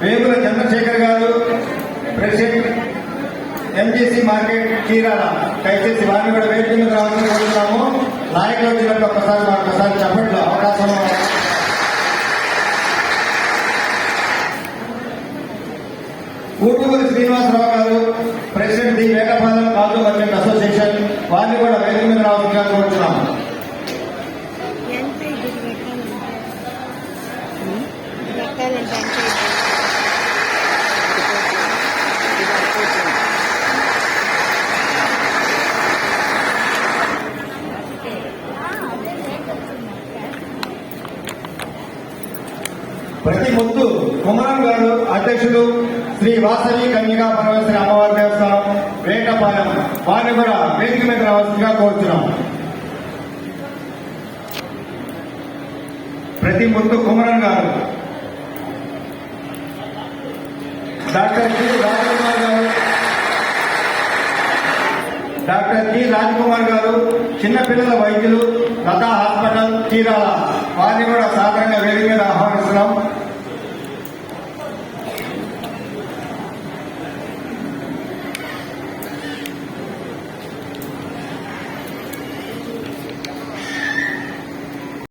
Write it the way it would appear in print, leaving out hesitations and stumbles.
వేగుల చంద్రశేఖర్ గారు, president MGC market Chirala, దయచేసి వారిని కూడా వేదిక మీద రావాలని కోరుతున్నాము. నాయకులు వచ్చినప్పుడు ఒకసారి చెప్పట్లో అవకాశం. ఊటూరు శ్రీనివాసరావు గారు, president the Vetapalem kaju merchant association, వారిని కూడా వేదిక మీద రావాలని కోరుతున్నాము. ప్రతి ముద్దు కుమరం గారు, అధ్యక్షులు శ్రీ వాసవి కన్యకా పరమేశ్వరి అమ్మవారి దేవస్థానం వేటపాలెం, వారిని కూడా వేదిక మీద రావాల్సిందిగా కోరుతున్నాం. ప్రతి ముద్దు కుమరం గారు, డాక్టర్ జి రాజకుమార్ గారు, డాక్టర్ జి రాజకుమార్ గారు, చిన్నపిల్లల వైద్యులు, లతా హాస్పిటల్ చీరాల, వారిని కూడా సాధారణంగా వేదిక మీద ఆహ్వానిస్తున్నాం.